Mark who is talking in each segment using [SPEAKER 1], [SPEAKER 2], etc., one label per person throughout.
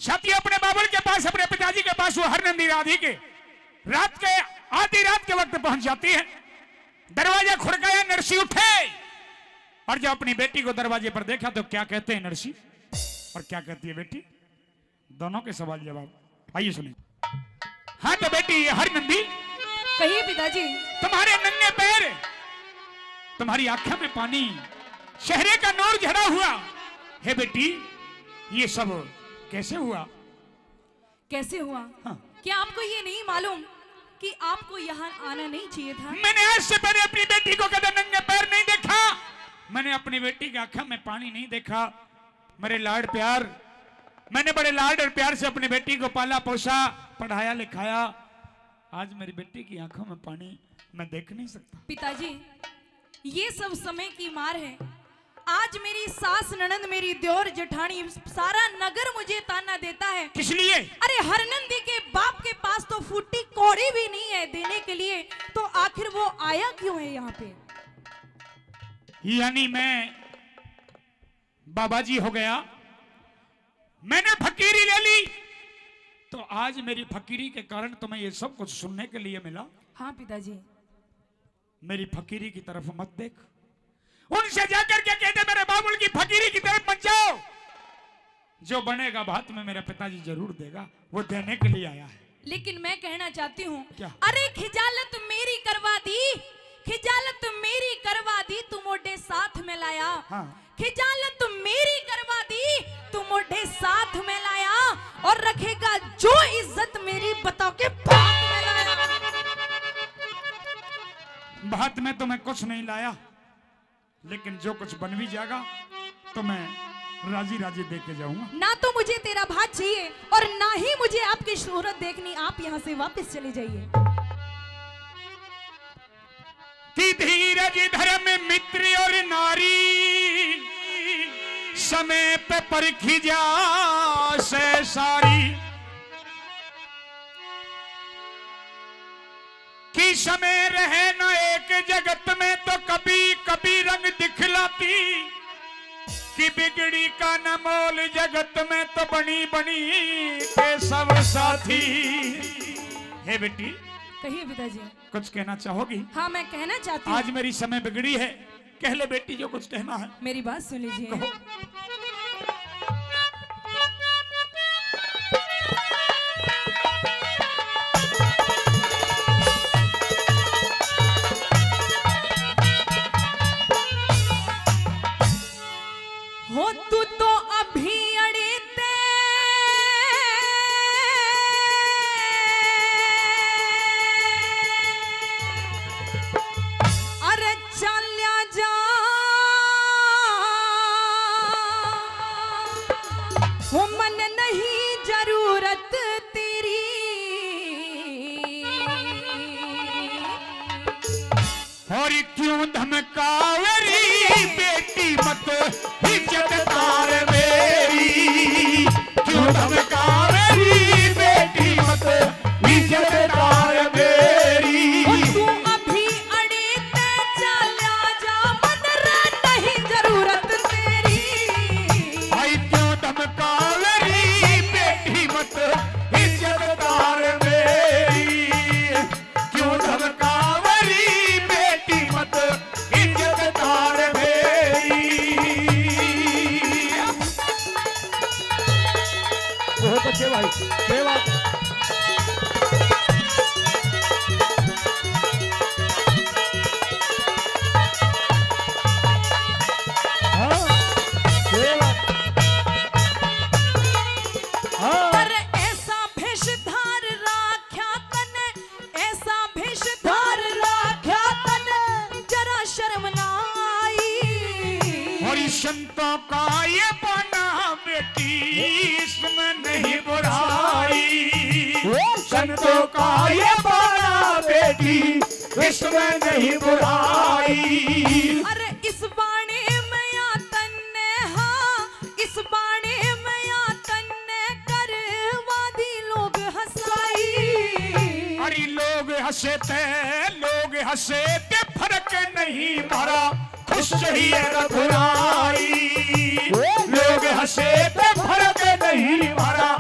[SPEAKER 1] छाती अपने बाबुल के पास, अपने पिताजी के पास, वो हरनंदी राधी के रात के आधी रात के वक्त पहुंच जाती है। दरवाजा खुड़काया, नरसी उठे और जब अपनी बेटी को दरवाजे पर देखा तो क्या कहते हैं नरसी और क्या कहती है बेटी, दोनों के सवाल जवाब आइए सुनिए। हाँ तो बेटी हरनंदी,
[SPEAKER 2] कहिए पिताजी।
[SPEAKER 1] तुम्हारे नन्हे पैर, तुम्हारी आंखों में पानी, चेहरे का नूर झरा हुआ है बेटी, ये सब कैसे हुआ?
[SPEAKER 2] कैसे हुआ?
[SPEAKER 1] हाँ।
[SPEAKER 2] क्या आपको ये नहीं मालूम कि आपको यहाँ आना नहीं चाहिए था?
[SPEAKER 1] मैंने आज से पहले अपनी बेटी को कदम नंगे पैर नहीं देखा, मैंने अपनी बेटी की आंखों में पानी नहीं देखा। मेरे लाड प्यार, मैंने बड़े लाड और प्यार से अपनी बेटी को पाला पोसा, पढ़ाया लिखाया, आज मेरी बेटी की आंखों में पानी मैं देख नहीं सकता।
[SPEAKER 2] पिताजी ये सब समय की मार है। आज मेरी सास ननंद, मेरी देवर जेठानी, सारा नगर मुझे ताना देता है।
[SPEAKER 1] किस लिए?
[SPEAKER 2] अरे हरनंदी के बाप के पास तो फूटी कौड़ी भी नहीं है देने के लिए, तो आखिर वो आया क्यों है यहाँ पे?
[SPEAKER 1] यानी मैं बाबाजी हो गया, मैंने फकीरी ले ली, तो आज मेरी फकीरी के कारण तुम्हें ये सब कुछ सुनने के लिए मिला।
[SPEAKER 2] हाँ पिताजी।
[SPEAKER 1] मेरी फकीरी की तरफ मत देख, उनसे जाकर के कहते मेरे बाबुल की फकीरी की तरफ मत जाओ, जो बनेगा भात में मेरा पिताजी जरूर देगा, वो देने के लिए आया है।
[SPEAKER 2] लेकिन मैं कहना चाहती हूँ,
[SPEAKER 1] क्या?
[SPEAKER 2] अरे खिजालत मेरी करवा दी, खिजालत मेरी करवा दी, तू मोढ़े साथ में लाया।
[SPEAKER 1] हाँ।
[SPEAKER 2] खिजालत मेरी करवा दी, तू मोढ़े साथ में लाया, और रखेगा जो इज्जत मेरी बताओ के बात में लाया।
[SPEAKER 1] भात में तो मैं कुछ नहीं लाया, लेकिन जो कुछ बन भी जाएगा तो मैं राजी राजी दे के जाऊंगा।
[SPEAKER 2] ना तो मुझे तेरा भात चाहिए और ना ही मुझे आपकी शोहरत देखनी। आप यहाँ से वापस चले जाइए।
[SPEAKER 1] कि धीरज धर्म मित्र और नारी, समय पे परखी जा से सारी, कि समय रहे न एक जगत में तो कभी कभी रंग दिखलाती, कि बिगड़ी का न मोल जगत में तो बनी बनी के सब साथी। हे बेटी,
[SPEAKER 2] कहिए पिताजी।
[SPEAKER 1] कुछ कहना चाहोगी?
[SPEAKER 2] हाँ मैं कहना चाहती हूँ।
[SPEAKER 1] आज मेरी समय बिगड़ी है, कह ले बेटी जो कुछ कहना है।
[SPEAKER 2] मेरी बात सुन लीजिए।
[SPEAKER 1] कहो।
[SPEAKER 2] हो तू तो अभी अड़ीते, अरे चल्या जा, हो मन नहीं जरूरत तेरी,
[SPEAKER 1] और क्यों धमकावरी बेटी मत इज्जत तार मेरी, क्यों धमकावरी बेटी मत इज्जत तार मेरी।
[SPEAKER 2] तू अभी अड़ीते चल्या जा, मन नहीं जरूरत तेरी।
[SPEAKER 1] भाई क्यों धमकावरी बेटी मत इज्जत तार मेरी, क्यों धमकावरी बेटी मत इज्जत तार मेरी। बहुत अच्छे भाई, सेवा।
[SPEAKER 2] पर ऐसा भेष धार राख्या तने, ऐसा भेष धार राख्या तने, जरा शर्म ना आई।
[SPEAKER 1] और संतों का ये बना बेटी, इसमें नहीं बुराई, संतों का ये बना बेटी, इसमें नहीं बुराई।
[SPEAKER 2] अरे इस बाणे में या तन्ने, हाँ इस बाणे में या तन्ने, करवा दी लोग हंसाई।
[SPEAKER 1] अरे लोग हंसे ते फर्क नहीं मारा, खुश ही है रघुराई। लोग हंसे ते फर्क नहीं मारा,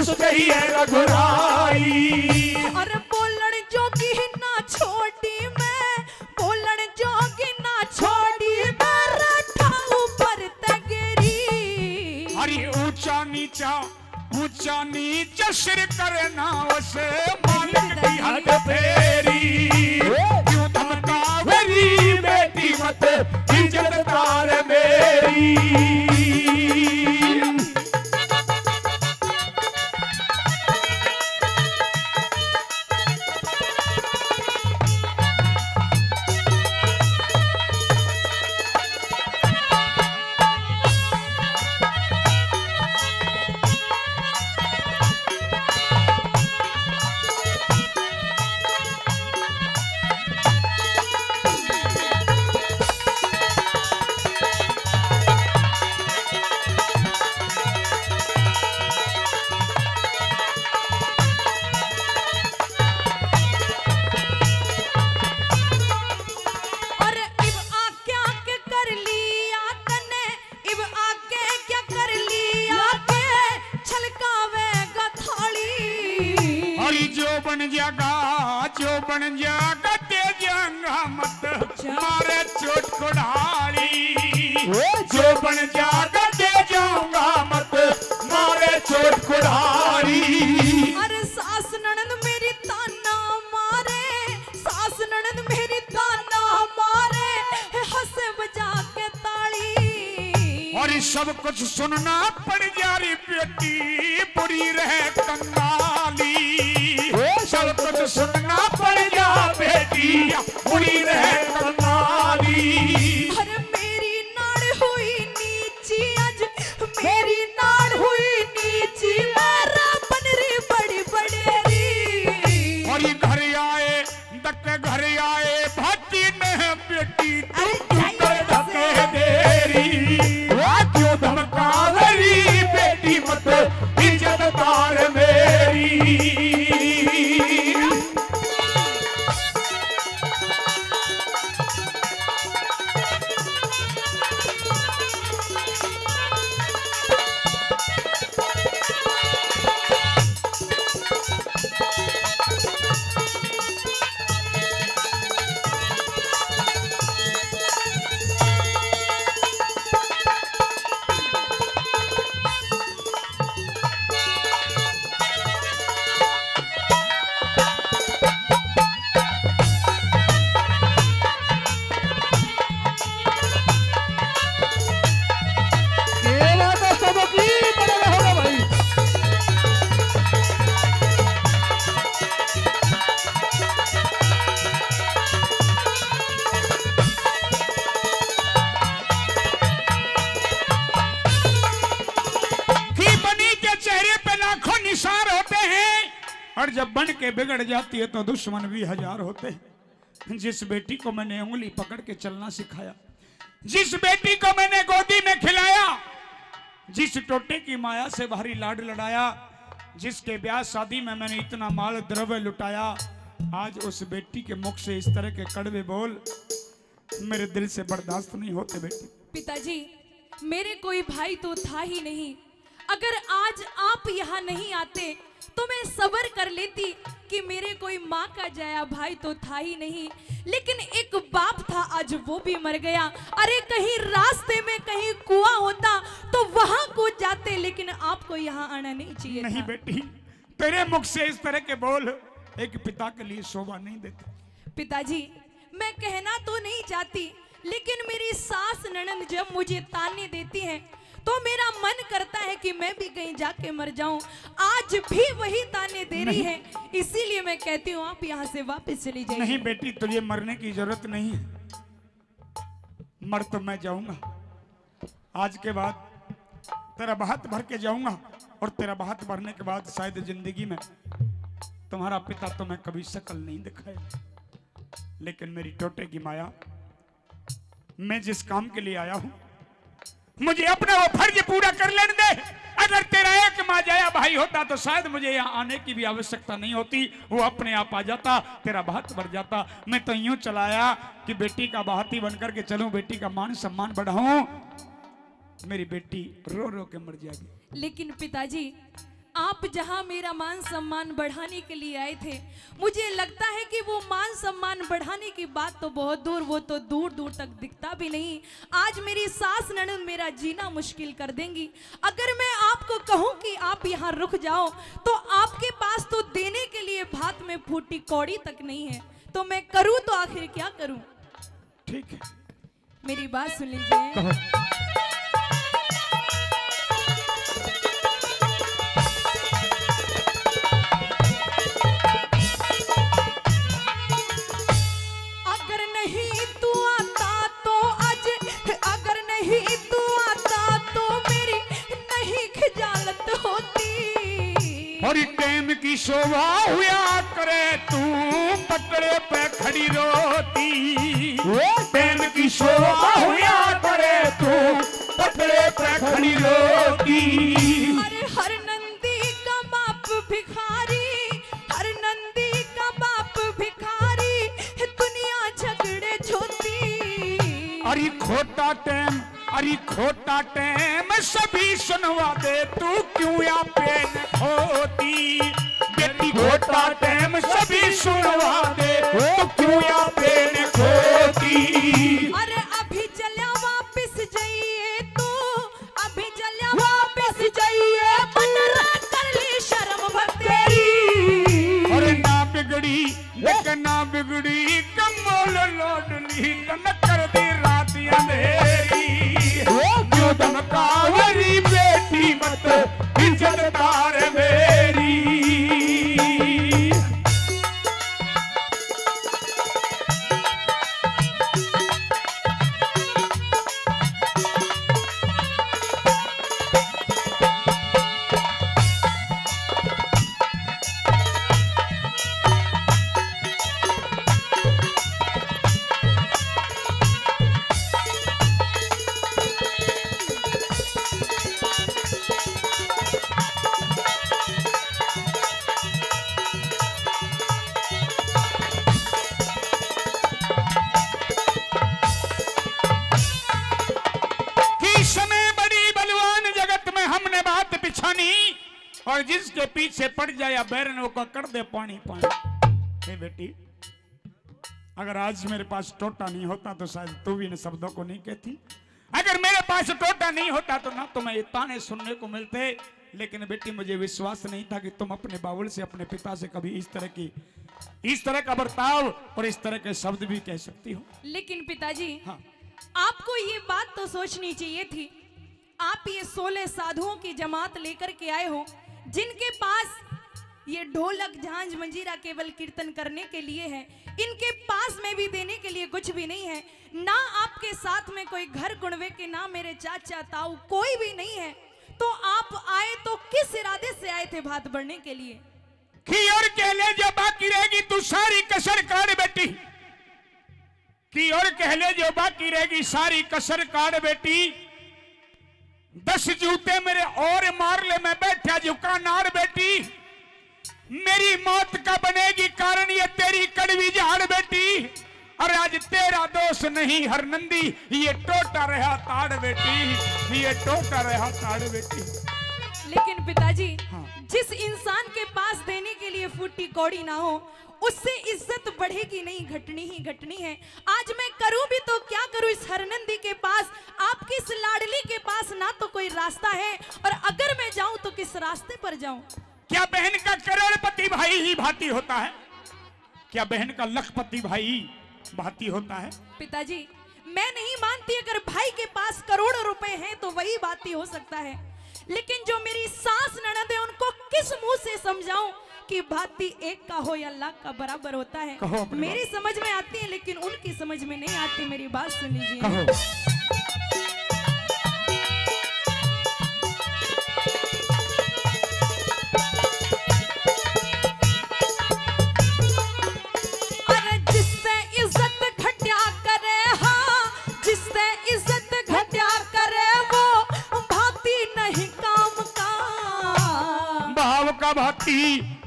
[SPEAKER 1] दुष्ट ही है रघुराई।
[SPEAKER 2] अरे बोलन जोगी ना छोड़ी मैं, बोलन जोगी ना छोड़ी मैं, रखा ऊपर तगरी।
[SPEAKER 1] अरे ऊंचा नीचा सिर करना उसे मालिक की हद फेरी। क्यों धमका मेरी बेटी मत इज्जत तार मेरी। जो बन जागा दे जाऊंगा मत मारे चोट कुड़ाली। जो बन जागा दे जाऊंगा मत मारे चोट कुड़ाली।
[SPEAKER 2] अरे सास ननद मेरी ताना मारे, सास ननद मेरी ताना मारे, हंसे बजा के ताली।
[SPEAKER 1] और सब कुछ सुनना पड़ जा रही बेटी बुरी रहे कंगाली। सब कुछ सुनना पड़ जा बेटी बुरी रहे कंगाली।
[SPEAKER 2] अरे मेरी नाड़ हुई नीची आज, मेरी नाड़ हुई नीची, मेरा बनरी बड़ी बड़ेरी।
[SPEAKER 1] और ये घर आए धक्के घर आए भाती ने बेटी धक्के देरी। क्यों धमका मेरी बेटी मत इज्जत तार मेरी। और जब बन के बिगड़ जाती है तो दुश्मन भी हजार होते हैं। जिस बेटी को मैंने उंगली पकड़ के चलना सिखाया, जिस बेटी को मैंने गोदी में खिलाया, जिस टोटे की माया से भारी लाड लड़ाया, जिसके ब्याह शादी में मैंने इतना माल द्रव्य लुटाया, आज उस बेटी के मुख से इस तरह के कड़वे बोल मेरे दिल से बर्दाश्त नहीं होते। बेटी
[SPEAKER 2] पिताजी, मेरे कोई भाई तो था ही नहीं। अगर आज आप यहाँ नहीं आते तो मैं सब्र कर लेती कि मेरे कोई माँ का जाया भाई तो था ही नहीं, लेकिन एक बाप था, आज वो भी मर गया। अरे कहीं रास्ते में कहीं कुआं होता तो वहां कूद जाते, लेकिन आपको यहाँ आना नहीं चाहिए
[SPEAKER 1] नहीं
[SPEAKER 2] था।
[SPEAKER 1] बेटी, तेरे मुख से इस तरह के बोल एक पिता के लिए शोभा नहीं देते।
[SPEAKER 2] पिताजी, मैं कहना तो नहीं चाहती, लेकिन मेरी सास ननद जब मुझे ताने देती है तो मेरा मन करता है कि मैं भी कहीं जाके मर जाऊं। आज भी वही ताने दे रही है, इसीलिए मैं कहती हूँ आप यहाँ से वापस चली जाइए।
[SPEAKER 1] नहीं बेटी, तुझे मरने की जरूरत नहीं है, मर तो मैं जाऊंगा। आज के बाद तेरा बात भर के जाऊंगा, और तेरा बात भरने के बाद शायद जिंदगी में तुम्हारा पिता तो मैं कभी शक्ल नहीं दिखाया, लेकिन मेरी टोटे की माया, मैं जिस काम के लिए आया हूं मुझे अपना वो फर्ज पूरा कर लेने दे। अगर तेरा एक माँ जाया भाई होता तो शायद मुझे यहाँ आने की भी आवश्यकता नहीं होती, वो अपने आप आ जाता, तेरा बात बढ़ जाता। मैं तो यूं चलाया कि बेटी का बाहती बनकर के चलूं, बेटी का मान सम्मान बढ़ाऊं, मेरी बेटी रो रो के मर जाएगी।
[SPEAKER 2] लेकिन पिताजी, आप जहां मेरा मान सम्मान बढ़ाने के लिए आए थे, मुझे लगता है कि वो मान सम्मान बढ़ाने की बात तो बहुत दूर, वो तो दूर दूर तक दिखता भी नहीं। आज मेरी सास ननद मेरा जीना मुश्किल कर देंगी। अगर मैं आपको कहूं कि आप यहाँ रुक जाओ, तो आपके पास तो देने के लिए भात में फूटी कौड़ी तक नहीं है, तो मैं करूं तो आखिर क्या करूं?
[SPEAKER 1] ठीक है,
[SPEAKER 2] मेरी बात सुन लीजिए।
[SPEAKER 1] और टेम की शोभा हुआ करे तू पटड़े पे खड़ी रोती, टेम की शोभा हुआ करे तू पटड़े पे खड़ी रोती।
[SPEAKER 2] अरे हर नंदी का बाप भिखारी, हर नंदी का बाप भिखारी, दुनिया झगड़े झोती।
[SPEAKER 1] अरे खोटा टेम, अरे खोटा टेम सभी सुनवा दे, तू क्यों या पेन खोती। बेटी खोटा टेम सभी सुनवा दे, तू क्यों या पेन खोती।
[SPEAKER 2] अरे अभी चलिया वापस जाइए तू, अभी चलिया वापस जाइए, मन कर ली शर्म भर तेरी।
[SPEAKER 1] और ना बिगड़ी लेकिन ना बिगड़ी कमोल लोडली, तन कर दी रात अंधेरी। धमकावरी बेटी मत इज्जत तार मेरी। और जिसके पीछे पड़ जाए बैरन वो कर दे पानी पानी। हे बेटी, अगर आज मेरे पास टोटा नहीं होता तो शायद तू भी इन शब्दों को नहीं कहती। अगर मेरे पास टोटा नहीं होता तो ना तो मैं ये ताने सुनने को मिलते। लेकिन बेटी मुझे विश्वास नहीं था कि तुम अपने बाबुल से, अपने पिता से कभी इस तरह का बर्ताव और इस तरह के शब्द भी कह सकती हो।
[SPEAKER 2] लेकिन पिताजी,
[SPEAKER 1] हाँ,
[SPEAKER 2] आपको ये बात तो सोचनी चाहिए थी। आप ये 16 साधुओं की जमात लेकर के आए हो, जिनके पास ये ढोलक झांझ मंजीरा केवल कीर्तन करने के लिए है। इनके पास में भी देने के लिए कुछ भी नहीं है। ना आपके साथ में कोई घर कुणवे के, ना मेरे चाचा ताऊ, कोई भी नहीं है। तो आप आए तो किस इरादे से आए थे भात बढ़ने के लिए?
[SPEAKER 1] की और कह ले जो बाकी रहेगी तू सारी कसर काट बेटी, की और कह ले जो बाकी रहेगी सारी कसर काट बेटी। 10 जूते मेरे और मार ले, मैं बैठा झुका नार बेटी। मेरी मौत का बनेगी कारण ये तेरी कड़वी झाड़ बेटी। और आज तेरा दोष नहीं हर नंदी, ये टोटा रहा ताड़ बेटी, ये टोटा रहा ताड़ बेटी।
[SPEAKER 2] लेकिन पिताजी,
[SPEAKER 1] हाँ।
[SPEAKER 2] जिस इंसान के पास देने के लिए फूटी कौड़ी ना हो, उससे इज्जत बढ़ेगी नहीं, घटनी ही घटनी है। आज मैं करूं भी तो क्या करूं? इस हरनंदी के पास, आपकी इस लाडली के पास ना तो कोई रास्ता है, और अगर मैं जाऊं तो किस रास्ते पर जाऊं?
[SPEAKER 1] क्या बहन का करोड़पति भाई ही भाती होता है? क्या बहन का लखपति भाई भाती होता है?
[SPEAKER 2] पिताजी, मैं नहीं मानती अगर भाई के पास करोड़ों रुपए हैं तो वही बाती हो सकता है। लेकिन जो मेरी सास ननद है, उनको किस मुंह से समझाऊं कि भाती एक का हो या लाख का बराबर होता है? मेरी समझ में आती है लेकिन उनकी समझ में नहीं आती। मेरी बात सुन लीजिए।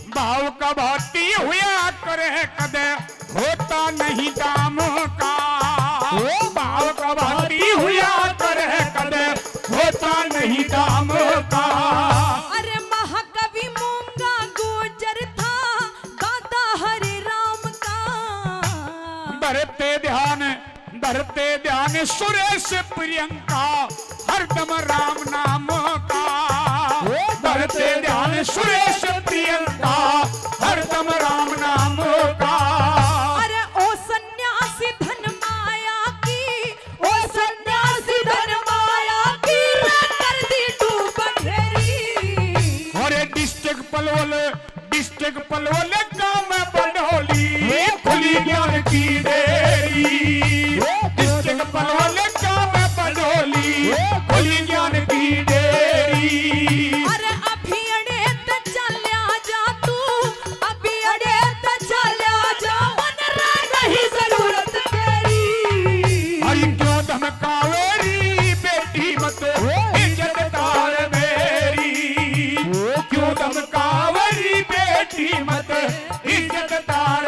[SPEAKER 1] भाव का भाती हुआ करे कदे होता नहीं दाम का। भाव का भाती हुआ करे कदे होता नहीं दाम का।
[SPEAKER 2] अरे महाकवि
[SPEAKER 1] धरते ध्यान सुरेश प्रियंका हरदम राम नाम का, धरते ध्यान सुरेश प्रियंका हरदम राम नाम का।
[SPEAKER 2] अरे ओ सन्यासी धन माया की, ओ सन्यासी धन माया की कर दी डूब घेरी।
[SPEAKER 1] अरे डिस्ट्रिक्ट पलवल गाँव में बनोली खुली ज्ञान की डेरी, डिस्ट्रिक्ट पलवल गाँव में बनोली खुली ज्ञान की डेरी।
[SPEAKER 2] अरे अभी अड़े त चल्या जा तू, अभी अड़े त चल्या जा मन नहीं जरूरत तेरी।
[SPEAKER 1] अरे क्यों धमकावेरी बेटी मत इज्जत तार मेरी, क्यों धमकावेरी बेटी मत इज्जत तार